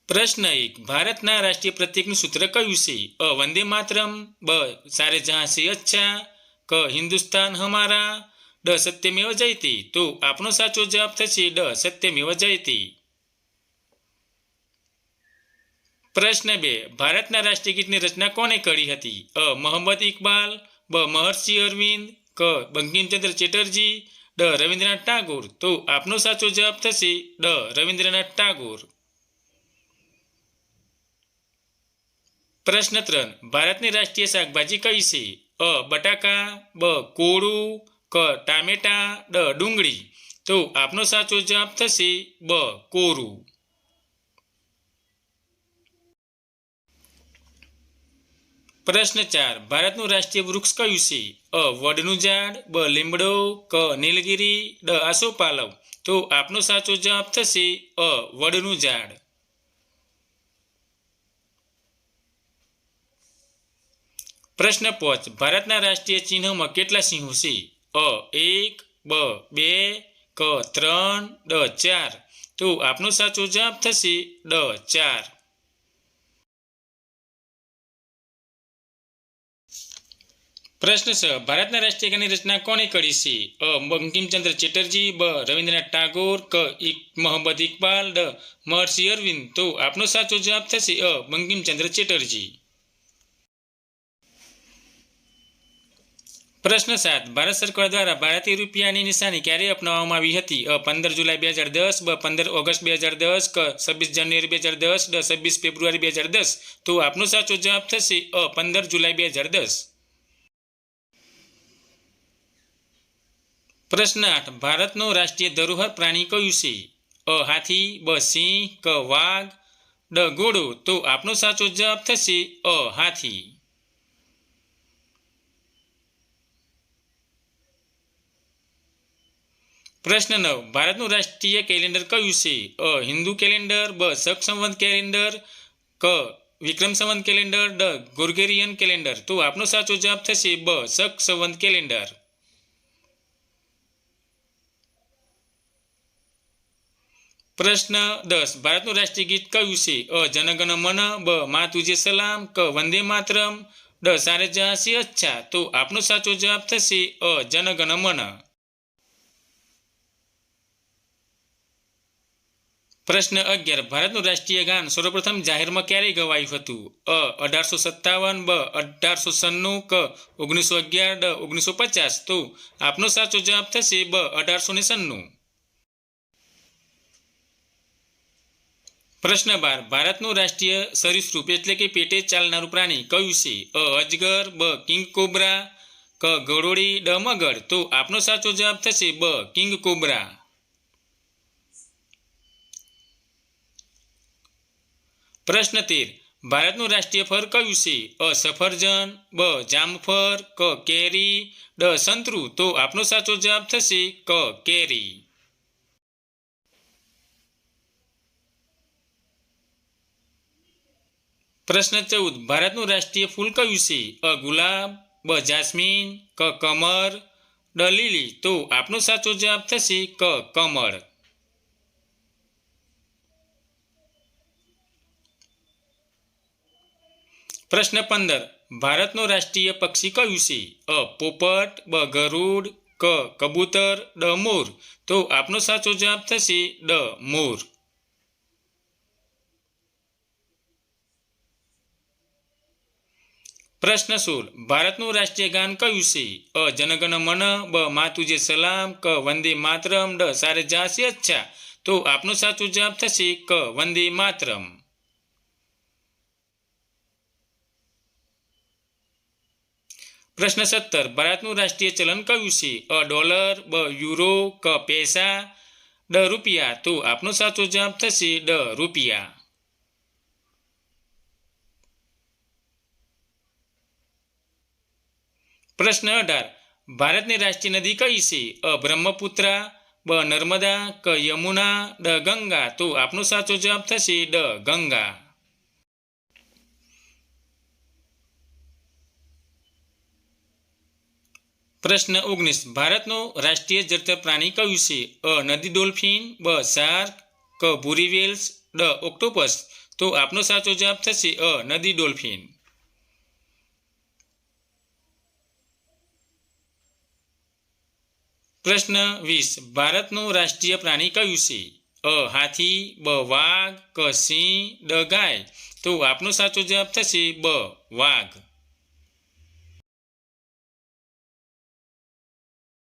પ્રશ્ન 1. ભારતના રાષ્ટ્રીય પ્રતીકનું સૂત્ર કયું છે? અ. વંદે માતરમ. બ. સારે જહાં સે અચ્છા. ક. હિન્દુસ્તાન હમારા. ડ. સત્યમેવ જયતે. તો આપનો સાચો જવાબ થશે ડ. સત્યમેવ જયતે. પ્રશ્ન 2. ભારતના રાષ્ટ્રીય ગીતની રચના કોણે કરી હતી? અ. મોહમ્મદ ઇકબાલ. બ. મહર્ષિ અરવિંદ. ક. બંકિમચંદ્ર ચેટર્જી. ડ. રવિન્દ્રનાથ ટાગોર. તો આપનો સાચો જવાબ થશે ડ. રવિન્દ્રનાથ ટાગોર. પ્રશ્ન 3. ભારતની રાષ્ટ્રીય શાકભાજી કઈ છે? અ. બટાકા. બ. કોળું. ક. ટામેટા. ડ. ડુંગળી. તો આપનો સાચો જવાબ થશે બ. કોરું. પ્રશ્ન 4. ભારતનું રાષ્ટ્રીય વૃક્ષ કયું છે? અ. વડનું ઝાડ. બ. લીમડો. ક. નીલગિરી. ડ. આસોપાલવ. તો આપનો સાચો જવાબ થશે અ. વડનું ઝાડ. પ્રશ્ન 5. ભારતના રાષ્ટ્રીય ચિહ્નમાં કેટલા સિંહો છે? અ. 1. બ. 2. ક. 3. ડ. 4. તો આપનો સાચો જવાબ થશે ડ. 4. પ્રશ્ન 6. ભારતના રાષ્ટ્રીય ગાનની રચના કોણે કરી છે? અ. બંકિમચંદ્ર ચેટર્જી. બ. રવિન્દ્રનાથ ટાગોર. ક. મોહમ્મદ ઇકબાલ. ડ. મહર્ષિ અરવિંદ. તો આપનો સાચો જવાબ થશે અ. બંકિમચંદ્ર ચેટર્જી. પ્રશ્ન 7. ભારત સરકાર દ્વારા ભારતીય રૂપિયાની નિશાની ક્યારે અપનાવવામાં આવી હતી? અ. 15 જુલાઈ 2010. બ. 15 ઓગસ્ટ 2010. ક. 26 જાન્યુઆરી 2010. ડ. 26 ફેબ્રુઆરી 2010. તો આપનો સાચો જવાબ થશે અ. 15 જુલાઈ 2010. પ્રશ્ન 8. ભારતનો રાષ્ટ્રીય ધરોહર પ્રાણી કયું છે? અ. હાથી. બ. સિંહ. ક. વાઘ. ડ. ઘોડો. તો આપનો સાચો જવાબ થશે અ. હાથી. પ્રશ્ન 9. ભારતનું રાષ્ટ્રીય કેલેન્ડર કયું છે? અ. હિન્દુ કેલેન્ડર. બ. શક સંવત કેલેન્ડર. ક. વિક્રમ સંવત કેલેન્ડર. ડ. Gregorian calendar. તો આપનો સાચો જવાબ થશે બ. શક સંવત કેલેન્ડર. પ્રશ્ન 10. ભારતનું રાષ્ટ્રીય ગીત કયું છે? અ. જનગણ મન. બ. મા તુજે સલામ. ક. વંદે માતરમ. ડ. સારે જહાં સે અચ્છા. તો આપનો સાચો જવાબ થશે અ. જનગણ મન. પ્રશ્ન 11. ભારતનું રાષ્ટ્રીય ગાન સર્વપ્રથમ જાહેરમાં ક્યારે ગવાયું હતું? અ. 1857. બ. 1896. ક. 1911. ડ. 1950. તો આપનો સાચો જવાબ થશે બ. 1896. પ્રશ્ન 12. ભારતનું રાષ્ટ્રીય સરીસૃપ એટલે કે પેટે ચાલનારું પ્રાણી કયું છે? અ. અજગર. બ. King cobra. ક. ગરોળી. ડ. મગર. તો આપનો સાચો જવાબ થશે બ. King cobra. પ્રશ્ન 13. ભારતનું રાષ્ટ્રીય ફળ કયું છે? અ. સફરજન. બ. જામફળ. ક. કેરી. ડ. સંતરું. તો આપનો સાચો જવાબ થશે ક. કેરી. પ્રશ્ન 14. ભારતનું રાષ્ટ્રીય ફૂલ કયું છે? અ. ગુલાબ. બ. જાસ્મીન. ક. કમળ. ડ. લીલી. તો આપનો સાચો જવાબ થશે ક. કમળ. પ્રશ્ન 15. ભારતનું રાષ્ટ્રીય પક્ષી કયું છે? અ. પોપટ. બ. ગરુડ. ક. કબૂતર. ડ. મોર. તો આપનો સાચો જવાબ થશે ડ. મોર. પ્રશ્ન 16. ભારતનું રાષ્ટ્રીય ગાન કયું છે? અ. જનગણ મન. બ. મા તુજે સલામ. ક. વંદે માતરમ. ડ. સારે જહાં સે અચ્છા. તો આપનો સાચો જવાબ થશે ક. વંદે માતરમ. પ્રશ્ન 17. ભારતનું રાષ્ટ્રીય ચલણ કયું છે? અ. ડોલર. બ. યુરો. ક. પૈસા. ડ. રૂપિયા. તો આપનો સાચો જવાબ થશે ડ. રૂપિયા. પ્રશ્ન 18. ભારતની રાષ્ટ્રીય નદી કઈ છે? અ. બ્રહ્મપુત્રા. બ. નર્મદા. ક. યમુના. ડ. ગંગા. તો આપનો સાચો જવાબ થશે ડ. ગંગા. પ્રશ્ન 19. ભારતનું રાષ્ટ્રીય જળચર પ્રાણી કયું છે? અ. નદી ડોલ્ફિન. બ. શાર્ક. ક. ભૂરી વેલ્સ. ડ. ઓક્ટોપસ. તો તો આપનો સાચો જવાબ થશે અ નદી ડોલ્ફિન. પ્રશ્ન 20. ભારતનું રાષ્ટ્રીય પ્રાણી કયું છે? અ હાથી, બ વાઘ, ક સિંહ, ડ ગાય. તો આપનો સાચો જવાબ થશે બ વાઘ.